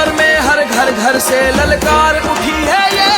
दौर में हर घर घर से ललकार उठी है ये।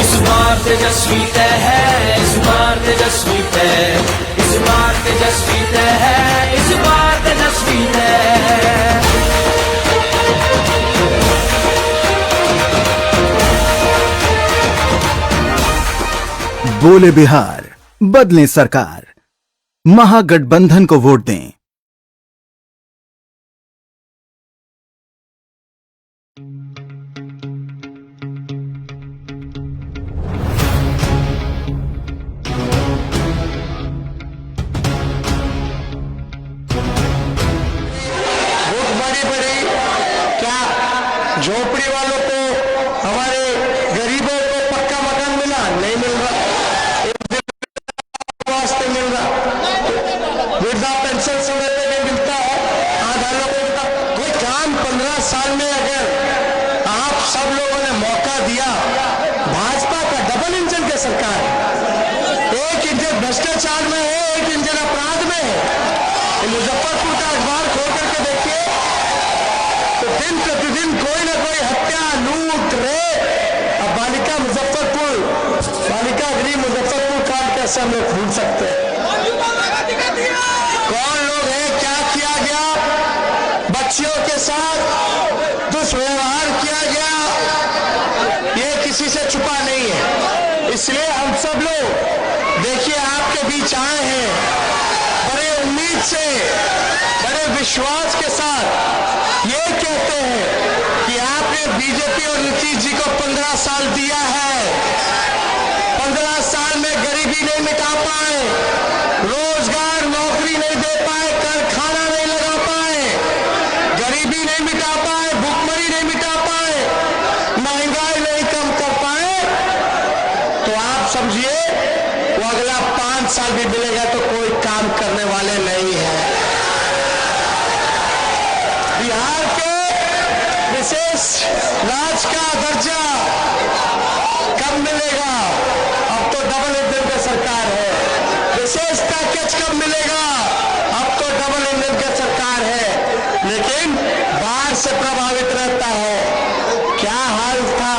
इस बार तेजस्वी तय है, इस बार तेजस्वी तय, इस बार तेजस्वी तय है, इस बार तेजस्वी तय। बोले बिहार, बदले सरकार, महागठबंधन को वोट दें। झोपड़ी वालों को, हमारे गरीबों को पक्का मकान मिला? नहीं मिल रहा। वास्ते मिल रहा, वृद्धा पेंशन समय पे नहीं मिलता है। आधा लोगों का कोई काम 15 साल में अगर आप सब लोगों ने मौका दिया, भाजपा का डबल इंजन की सरकार है। एक इंजन भ्रष्टाचार में है, एक इंजन अपराध में है। मुजफ्फरपुर का अखबार खोल करके देखिए तो दिन प्रतिदिन कोई ना कोई हत्या, लूट, रेप। अब बालिका गृह मुजफ्फरपुर कांड कैसे हम लोग भूल सकते हैं? कौन लोग हैं, क्या किया गया, बच्चियों के साथ दुष्व्यवहार किया गया, ये किसी से छुपा नहीं है। इसलिए हम सब लोग देखिए आपके बीच आए हैं बड़े उम्मीद से, बड़े विश्वास के साथ ये कहते हैं कि आपने बीजेपी और नीतीश जी को 15 साल दिया है। 15 साल में गरीबी नहीं मिटा पाए, रोजगार नौकरी नहीं दे पाए, कारखाना नहीं लगा पाए, गरीबी नहीं मिटा पाए, भूखमरी नहीं मिटा पाए, महंगाई नहीं कम कर पाए। तो आप समझिए वो अगला 5 साल भी मिलेगा तो कोई काम करने वाले नहीं है। बिहार के विशेष राज्य का दर्जा कब मिलेगा? अब तो डबल इंजन की सरकार है। विशेष पैकेज कब मिलेगा? अब तो डबल इंजन की सरकार है, लेकिन बाढ़ से प्रभावित रहता है। क्या हाल था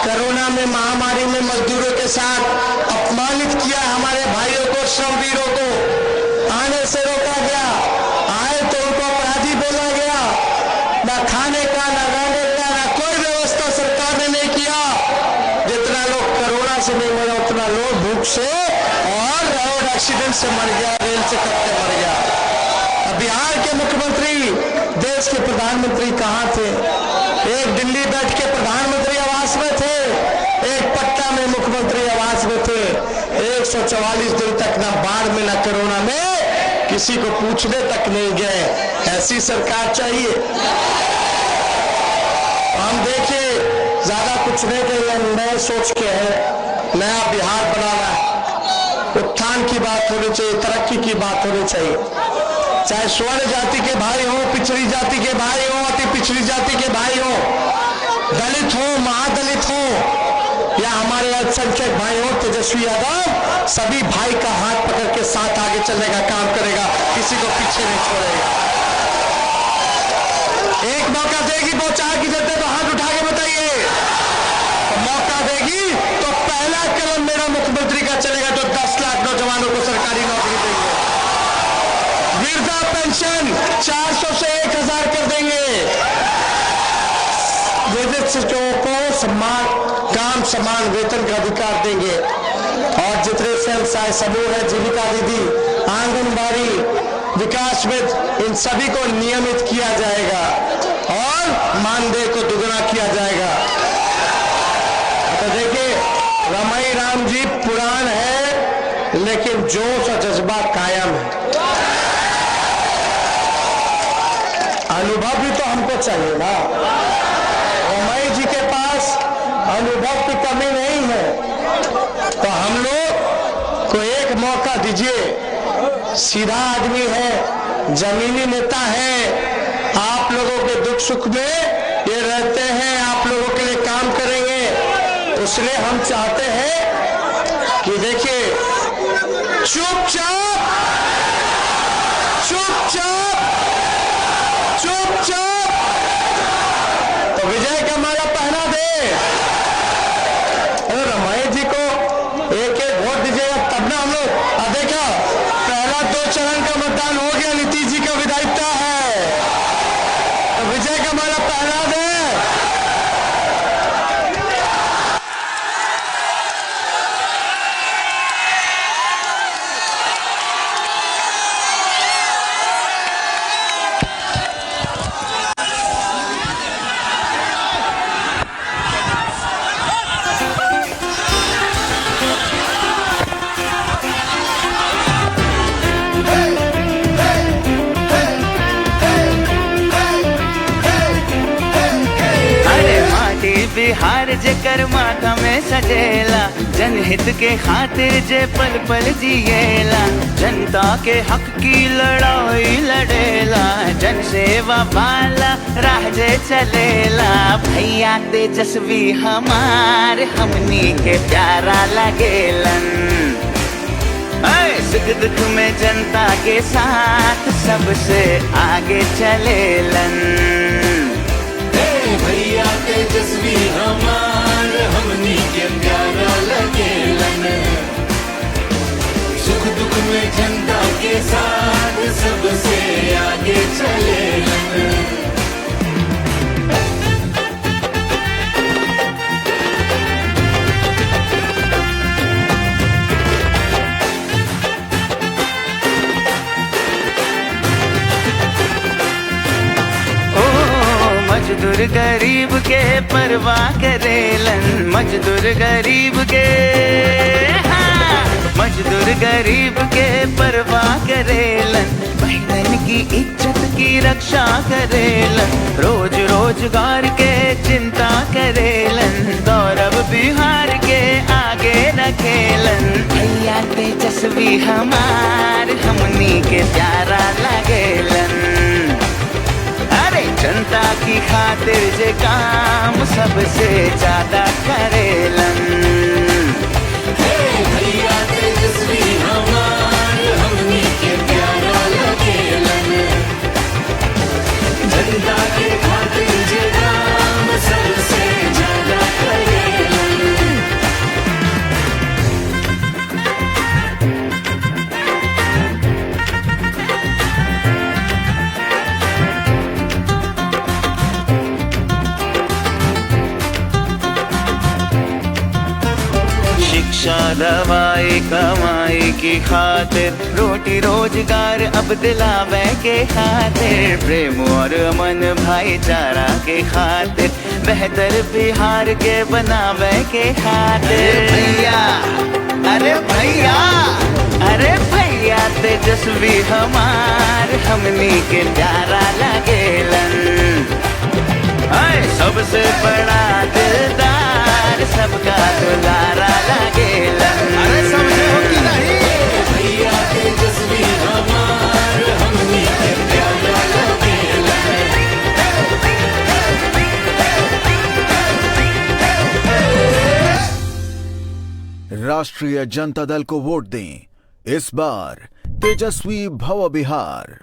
कोरोना में, महामारी में मजदूरों के साथ अपमानित किया हमारे भाइयों को, श्रमवीरों को आने से रोका गया। आए तो उनको अपराधी बोला गया। ना खाने का, ना रहने का, ना कोई व्यवस्था सरकार ने नहीं किया। जितना लोग कोरोना से नहीं मरा उतना लोग भूख से और रोड एक्सीडेंट से मर गया, रेल से कट के मर गया। अब बिहार के मुख्यमंत्री, देश के प्रधानमंत्री कहां थे? एक दिल्ली बैठ के प्रधानमंत्री आवास में थे, एक पटना में मुख्यमंत्री आवास में थे। 144 दिन तक ना बाढ़ में ना कोरोना में किसी को पूछने तक नहीं गए। ऐसी सरकार चाहिए? हम देखिए ज्यादा कुछ नहीं करेंगे, नए सोच के है, नया बिहार बनाना है। उत्थान की बात होनी चाहिए, तरक्की की बात होनी चाहिए। चाहे स्वर्ण जाति के भाई हो, पिछड़ी जाति के भाई हो, अति पिछड़ी जाति के भाई हो, दलित हो, महादलित हो या हमारे अल्पसंख्यक भाई हो, तेजस्वी यादव सभी भाई का हाथ पकड़ के साथ आगे चलने का काम करेगा, किसी को पीछे नहीं छोड़ेगा। एक मौका देगी वो चाहे कि देते तो हाथ उठा के बताइए। मौका देगी तो पहला कदम मेरा मुख्यमंत्री का चलेगा जो 10 लाख नौजवानों को सरकारी नौकरी देंगे। वृद्धा पेंशन 400 से 1000 कर देंगे। विद्युत को सम्मान, काम समान वेतन का अधिकार देंगे। और जितने स्वयं सहायता समूह है, जीविका दीदी, आंगनबाड़ी, विकास में इन सभी को नियमित किया जाएगा और मानदेय को दुगना किया जाएगा। तो देखिए रमाई राम जी पुरान है लेकिन जोश और जज्बा कायम है। अनुभव भी तो हमको चाहिए ना। रमाई जी के पास अनुभव की कमी नहीं है, तो हम लोग को एक मौका दीजिए। सीधा आदमी है, जमीनी नेता है, आप लोगों के दुख सुख में ये रहते हैं, आप लोगों के लिए काम करेंगे। इसलिए हम चाहते हैं कि देखिए चुपचाप चुपचाप चुपचाप विजय का माला पहना दे। अरे रमाई जी को एक एक वोट दीजिएगा तब ना हम लोग। देखा पहला 2 चरण का मतदान हो गया, नीतीश जी का विधायिकता है, तो विजय का माला पहना दे। बिहार जे कर माथा में सजेला, जनहित के खातिर जे पल पल जिएला, जनता के हक की लड़ाई लड़ेला, जन सेवा वाला राह जे चलेला। भैया तेजस्वी हमार हमनी के प्यारा लगेलन, सुख दुख में जनता के साथ सबसे आगे चलेलन। भैया तेजस्वी हमार हमनी के प्यारा लगेलन, सुख दुख में जनता के साथ सबसे आगे चलेलन। मजदूर गरीब के परवाह करेलन, मजदूर गरीब के, हाँ, मजदूर गरीब के परवाह करेलन, बहन की इज्जत की रक्षा करेलन, रोज रोजगार के चिंता करेलन, गौरव बिहार के आगे रखेलन। भैया तेजस्वी हमार हमनी के प्यारा लगेलन, जनता की खातिर जे काम सबसे ज्यादा करेलन। भैया तेजस्वी हमार हमनी के प्यारा लगेलन, जनता के खातिर जे काम सबसे ज्यादा करेलन। शिक्षा दवाई कमाई की खातिर, रोटी रोजगार अब दिलावे के खातिर, प्रेम और अमन भाईचारा के खातिर, बेहतर बिहार के बनावे के खातिर। भैया अरे भैया, अरे भैया तेजस्वी हमार हमनी के प्यारा लगेलन, सबसे बड़ा दिलदार सबका दुलारा लगेलन। अरे समझे हो कि नहीं? भैया तेजस्वी हमार हमनी के प्यारा लगेलन। राष्ट्रीय जनता दल को वोट दें, इस बार तेजस्वी भव बिहार।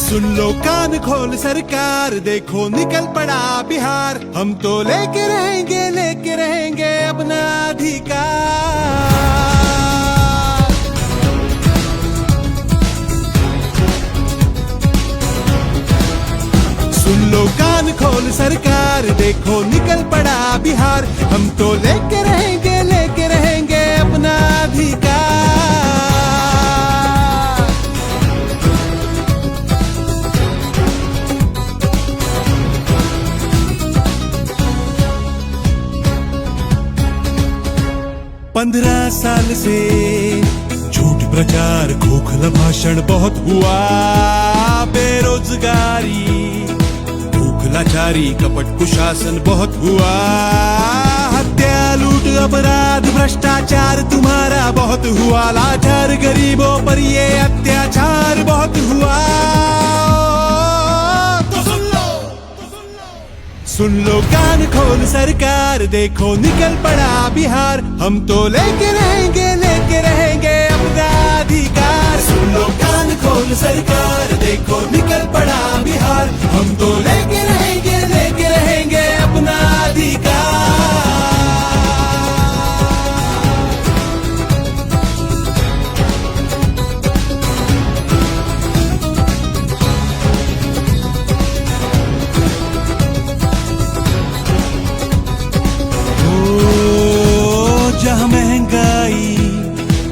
सुन लो कान खोल सरकार, देखो निकल पड़ा बिहार, हम तो लेके रहेंगे अपना अधिकार। सुन लो कान खोल सरकार, देखो निकल पड़ा बिहार, हम तो लेके रहेंगे अपना अधिकार। पंद्रह साल से झूठ प्रचार खोखला भाषण बहुत हुआ, बेरोजगारी भूख लाचारी कपट कुशासन बहुत हुआ, हत्या लूट अपराध भ्रष्टाचार तुम्हारा बहुत हुआ लाचार, गरीबों पर ये अत्याचार बहुत हुआ। तो सुन लो कान खोल सरकार, देखो निकल पड़ा बिहार, हम तो लेके रहेंगे अपना अधिकार। सुन लो कान खोल सरकार, देखो निकल पड़ा बिहार, हम तो लेके रहेंगे अपना अधिकार। जहाँ महंगाई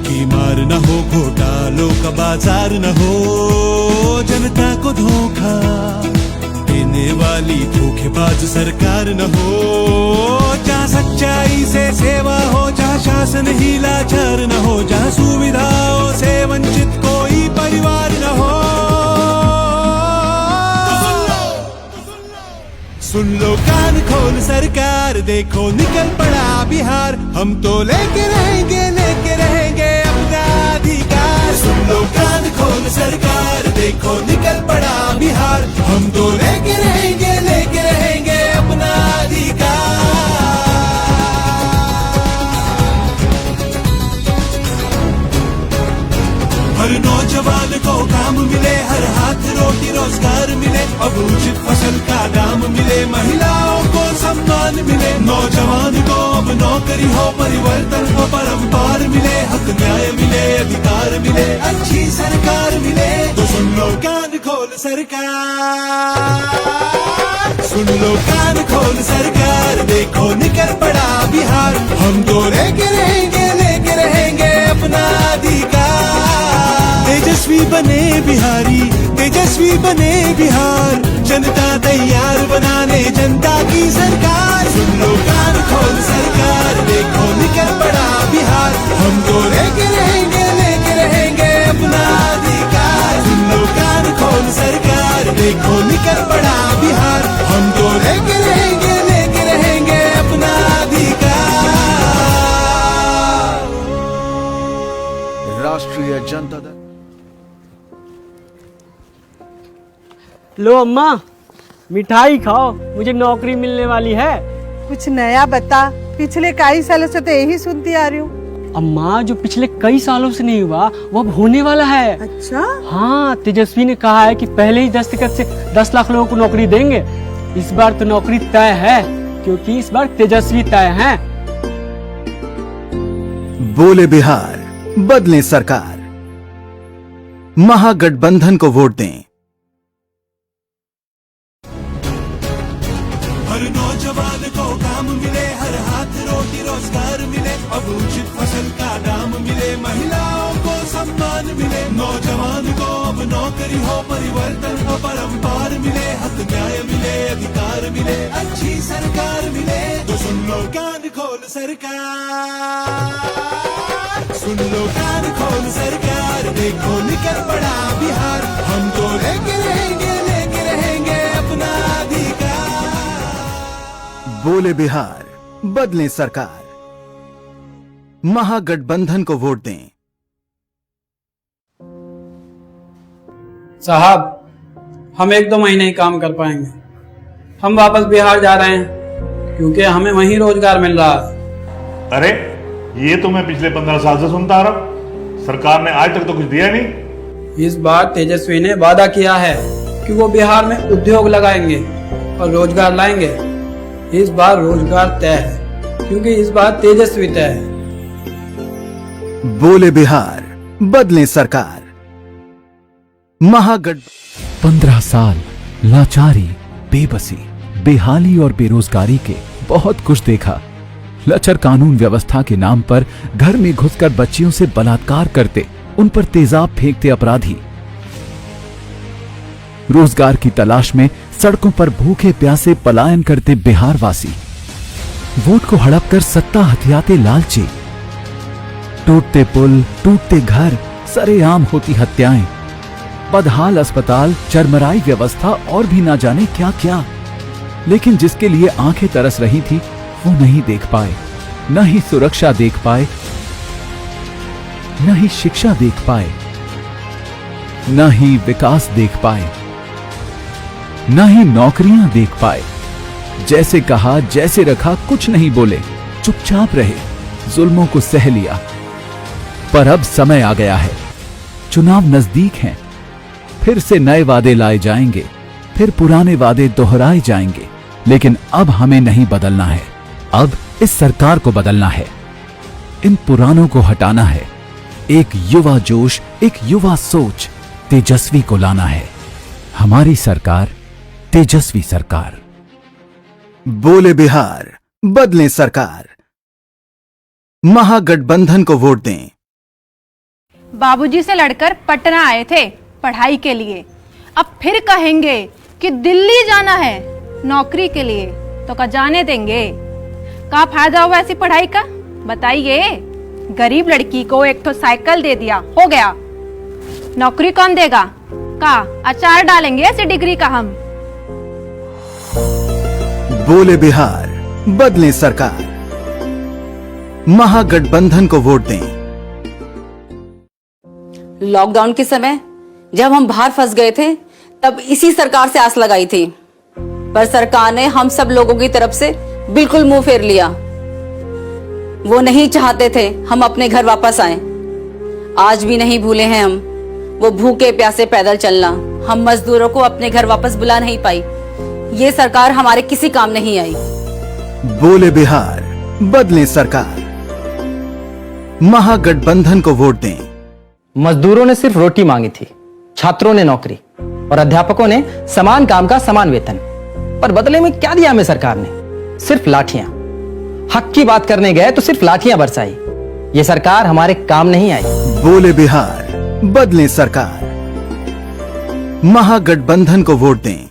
की मार न हो, घोटालों का बाजार न हो, जनता को धोखा देने वाली धोखेबाज सरकार न हो, जहाँ सच्चाई से सेवा हो, जहाँ शासन ही लाचार न हो, जहाँ सुविधाओं से वंचित कोई परिवार न हो। सुन लो कान खोल सरकार, देखो निकल पड़ा बिहार, हम तो लेके रहेंगे अपना अधिकार। सुन लो कान खोल सरकार, देखो निकल पड़ा बिहार, हम तो लेके रहेंगे अपना अधिकार। हर नौजवान को काम मिले, हर हाथ रोटी रोजगार मिले, अब उचित फसल का दाम मिले, महिलाओं को सम्मान मिले, नौजवान को अब नौकरी हो, परिवर्तन को परंपार मिले, हक न्याय मिले, अधिकार मिले, अच्छी सरकार मिले। तो सुन लो कान खोल सरकार, सुन लो कान खोल सरकार, देखो निकल पड़ा बिहार, हम तो लेके रहेंगे अपना अधिकार। तेजस्वी बने बिहारी, तेजस्वी बने बिहार, जनता तैयार बनाने जनता की सरकार। सुन लो कान खोल सरकार, देखो निकल पड़ा बिहार, हम तो लेके रहेंगे अपना अधिकार। सुन लो कान खोल सरकार, देखो निकल पड़ा बिहार, हम तो लेके रहेंगे अपना अधिकार। राष्ट्रीय जनता दल। लो अम्मा मिठाई खाओ, मुझे नौकरी मिलने वाली है। कुछ नया बता, पिछले कई सालों से तो यही सुनती आ रही हूँ। अम्मा जो पिछले कई सालों से नहीं हुआ वो अब होने वाला है। अच्छा? हाँ, तेजस्वी ने कहा है कि पहले ही दस्तखत से 10 लाख लोगों को नौकरी देंगे। इस बार तो नौकरी तय है, क्योंकि इस बार तेजस्वी तय है। बोले बिहार, बदले सरकार, महागठबंधन को वोट दें। हर नौजवान को काम मिले, हर हाथ रोटी रोजगार मिले, अब उचित फसल का दाम मिले, महिलाओं को सम्मान मिले, नौजवान को अब नौकरी हो, परिवर्तन को परंपार मिले, हक न्याय मिले, अधिकार मिले, अच्छी सरकार मिले। तो सुन लो कान खोल सरकार, सुन लो कान खोल सरकार, देखो निकल पड़ा बिहार, हम तो लेके रहेंगे अपना अधिकार। बोले बिहार, बदले सरकार, महागठबंधन को वोट दें। साहब, हम 1-2 महीने ही काम कर पाएंगे। हम वापस बिहार जा रहे हैं, क्योंकि हमें वहीं रोजगार मिल रहा है। अरे ये तो मैं पिछले 15 साल से सुनता आ रहा हूं, सरकार ने आज तक तो कुछ दिया नहीं। इस बार तेजस्वी ने वादा किया है कि वो बिहार में उद्योग लगाएंगे और रोजगार लाएंगे। इस बार रोजगार तय है, क्योंकि इस बार तेजस्वी तय है। बोले बिहार, बदले सरकार, महागठ। 15 साल लाचारी, बेबसी, बेहाली और बेरोजगारी के बहुत कुछ देखा। लचर कानून व्यवस्था के नाम पर घर में घुसकर बच्चियों से बलात्कार करते, उन पर तेजाब फेंकते अपराधी, रोजगार की तलाश में सड़कों पर भूखे प्यासे पलायन करते बिहार वासी, वोट को हड़प कर सत्ता हथियाते लालची, टूटते पुल, टूटते घर, सरेआम होती हत्याएं, बदहाल अस्पताल, चरमराई व्यवस्था और भी ना जाने क्या क्या। लेकिन जिसके लिए आंखें तरस रही थी वो नहीं देख पाए। न ही सुरक्षा देख पाए, न ही शिक्षा देख पाए, न ही विकास देख पाए, न ही नौकरियां देख पाए। जैसे कहा जैसे रखा, कुछ नहीं बोले, चुपचाप रहे, जुल्मों को सह लिया। पर अब समय आ गया है, चुनाव नजदीक हैं, फिर से नए वादे लाए जाएंगे, फिर पुराने वादे दोहराए जाएंगे। लेकिन अब हमें नहीं बदलना है, अब इस सरकार को बदलना है, इन पुरानों को हटाना है। एक युवा जोश, एक युवा सोच, तेजस्वी को लाना है। हमारी सरकार तेजस्वी सरकार। बोले बिहार, बदलें सरकार, महागठबंधन को वोट दें। बाबूजी से लड़कर पटना आए थे पढ़ाई के लिए, अब फिर कहेंगे कि दिल्ली जाना है नौकरी के लिए, तो क्या जाने देंगे? क्या फायदा हुआ ऐसी पढ़ाई का, बताइए? गरीब लड़की को एक तो साइकिल दे दिया, हो गया। नौकरी कौन देगा? का अचार डालेंगे ऐसी डिग्री का हम? बोले बिहार, बदलें सरकार, महागठबंधन को वोट दें। लॉकडाउन के समय जब हम बाहर फंस गए थे, तब इसी सरकार से आस लगाई थी, पर सरकार ने हम सब लोगों की तरफ से बिल्कुल मुंह फेर लिया। वो नहीं चाहते थे हम अपने घर वापस आएं। आज भी नहीं भूले हैं हम वो भूखे प्यासे पैदल चलना। हम मजदूरों को अपने घर वापस बुला नहीं पाई। ये सरकार हमारे किसी काम नहीं आई। बोले बिहार, बदलें सरकार, महागठबंधन को वोट दें। मजदूरों ने सिर्फ रोटी मांगी थी, छात्रों ने नौकरी और अध्यापकों ने समान काम का समान वेतन। पर बदले में क्या दिया हमें सरकार ने? सिर्फ लाठियां। हक की बात करने गए तो सिर्फ लाठियां बरसाई। ये सरकार हमारे काम नहीं आई। बोले बिहार, बदलें सरकार, महागठबंधन को वोट दें।